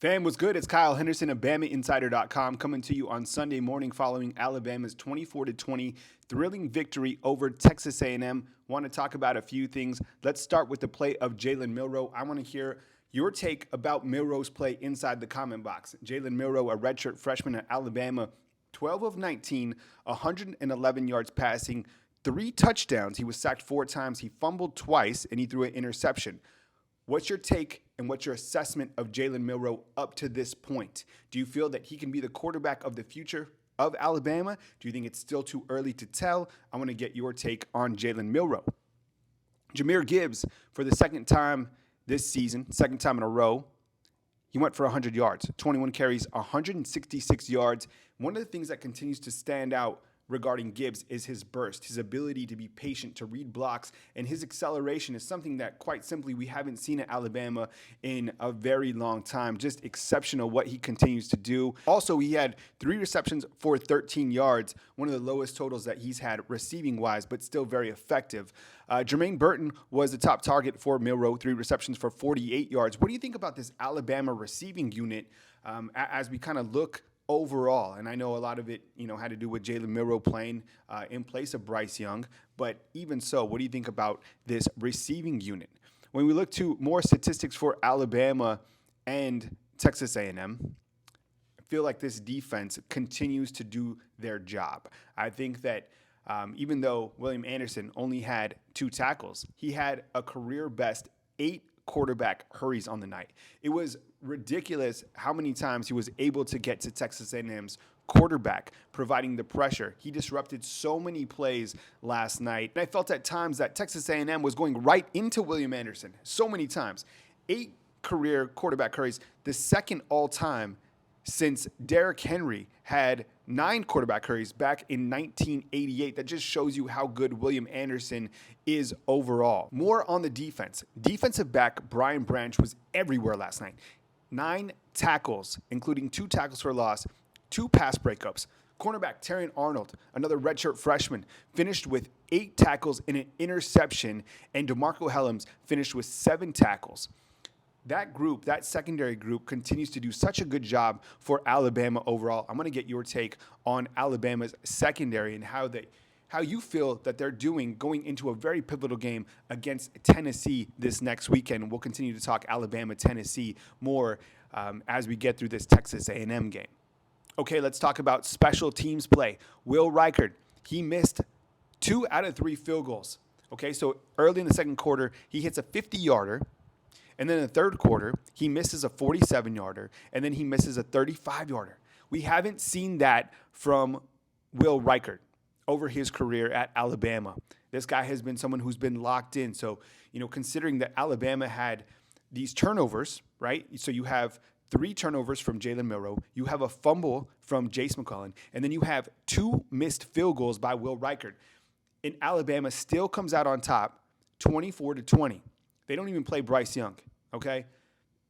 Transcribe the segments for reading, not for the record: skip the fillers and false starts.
Fam, what's good? It's Kyle Henderson of BamaInsider.com coming to you on Sunday morning following Alabama's 24-20 thrilling victory over Texas A&M. Want to talk about a few things. Let's start with the play of Jalen Milroe. I want to hear your take about Milroe's play inside the comment box. Jalen Milroe, a redshirt freshman at Alabama, 12 of 19, 111 yards passing, 3 touchdowns. He was sacked 4 times. He fumbled twice, and he threw an interception. What's your take and what's your assessment of Jalen Milroe up to this point? Do you feel that he can be the quarterback of the future of Alabama? Do you think it's still too early to tell? I want to get your take on Jalen Milroe. Jahmyr Gibbs, for the second time this season, second time in a row, he went for 100 yards, 21 carries, 166 yards. One of the things that continues to stand out regarding Gibbs is his burst, his ability to be patient, to read blocks, and his acceleration is something that, quite simply, we haven't seen at Alabama in a very long time. Just exceptional what he continues to do. Also, he had 3 receptions for 13 yards, one of the lowest totals that he's had receiving-wise, but still very effective. Jermaine Burton was the top target for Milroe, 3 receptions for 48 yards. What do you think about this Alabama receiving unit as we kind of look overall? And I know a lot of it, had to do with Jalen Milroe playing in place of Bryce Young. But even so, what do you think about this receiving unit? When we look to more statistics for Alabama and Texas A&M, I feel like this defense continues to do their job. I think that even though William Anderson only had 2 tackles, he had a career best 8 quarterback hurries on the night. It was ridiculous how many times he was able to get to Texas A&M's quarterback, providing the pressure. He disrupted so many plays last night. And I felt at times that Texas A&M was going right into William Anderson so many times. 8 career quarterback hurries, the second all-time since Derrick Henry had 9 quarterback hurries back in 1988. That just shows you how good William Anderson is overall. More on the defense. Defensive back Brian Branch was everywhere last night. 9 tackles, including 2 tackles for loss, 2 pass breakups. Cornerback Terrion Arnold, another redshirt freshman, finished with 8 tackles and an interception, and DeMarco Hellams finished with 7 tackles. That group, that secondary group, continues to do such a good job for Alabama overall. I'm going to get your take on Alabama's secondary and how you feel that they're doing going into a very pivotal game against Tennessee this next weekend. We'll continue to talk Alabama-Tennessee more as we get through this Texas A&M game. Okay, let's talk about special teams play. Will Reichard, he missed 2 out of 3 field goals. Okay, so early in the second quarter, he hits a 50-yarder. And then in the third quarter, he misses a 47-yarder, and then he misses a 35-yarder. We haven't seen that from Will Reichard over his career at Alabama. This guy has been someone who's been locked in. So, considering that Alabama had these turnovers, right? So you have 3 turnovers from Jalen Milroe. You have a fumble from Jace McClellan. And then you have 2 missed field goals by Will Reichard. And Alabama still comes out on top 24-20. They don't even play Bryce Young, okay?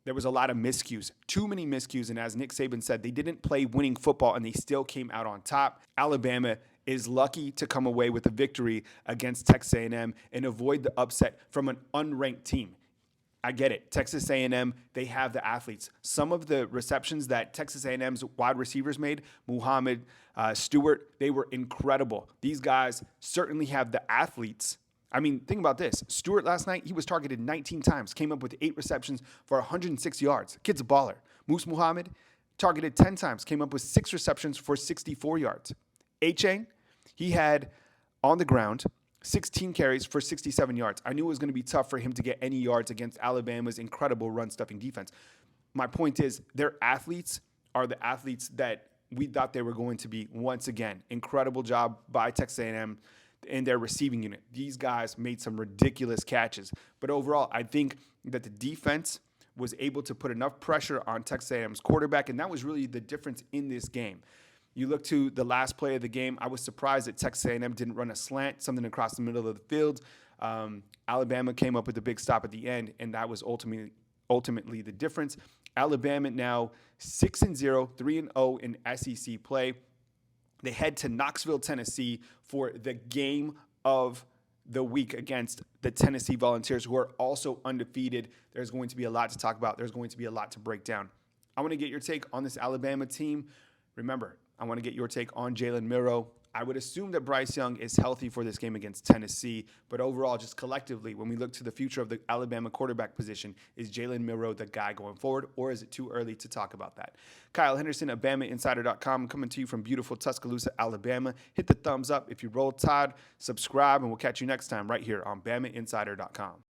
There was a lot of miscues, too many miscues, and as Nick Saban said, they didn't play winning football, and they still came out on top. Alabama is lucky to come away with a victory against Texas A&M and avoid the upset from an unranked team. I get it. Texas A&M, they have the athletes. Some of the receptions that Texas A&M's wide receivers made, Muhammad, Stewart, they were incredible. These guys certainly have the athletes. I mean, think about this. Stewart last night, he was targeted 19 times, came up with 8 receptions for 106 yards. Kid's a baller. Moose Muhammad, targeted 10 times, came up with 6 receptions for 64 yards. A-Chain, he had on the ground 16 carries for 67 yards. I knew it was going to be tough for him to get any yards against Alabama's incredible run-stuffing defense. My point is, their athletes are the athletes that we thought they were going to be once again. Incredible job by Texas A&M in their receiving unit. These guys made some ridiculous catches. But overall, I think that the defense was able to put enough pressure on Texas A&M's quarterback, and that was really the difference in this game. You look to the last play of the game, I was surprised that Texas A&M didn't run a slant, something across the middle of the field. Alabama came up with a big stop at the end, and that was ultimately the difference. Alabama now 6-0, 3-0 in SEC play. They head to Knoxville, Tennessee for the game of the week against the Tennessee Volunteers, who are also undefeated. There's going to be a lot to talk about. There's going to be a lot to break down. I want to get your take on this Alabama team. Remember, I want to get your take on Jalen Milroe. I would assume that Bryce Young is healthy for this game against Tennessee, but overall, just collectively, when we look to the future of the Alabama quarterback position, is Jalen Milroe the guy going forward, or is it too early to talk about that? Kyle Henderson of BamaInsider.com coming to you from beautiful Tuscaloosa, Alabama. Hit the thumbs up if you roll Tide, subscribe, and we'll catch you next time right here on BamaInsider.com.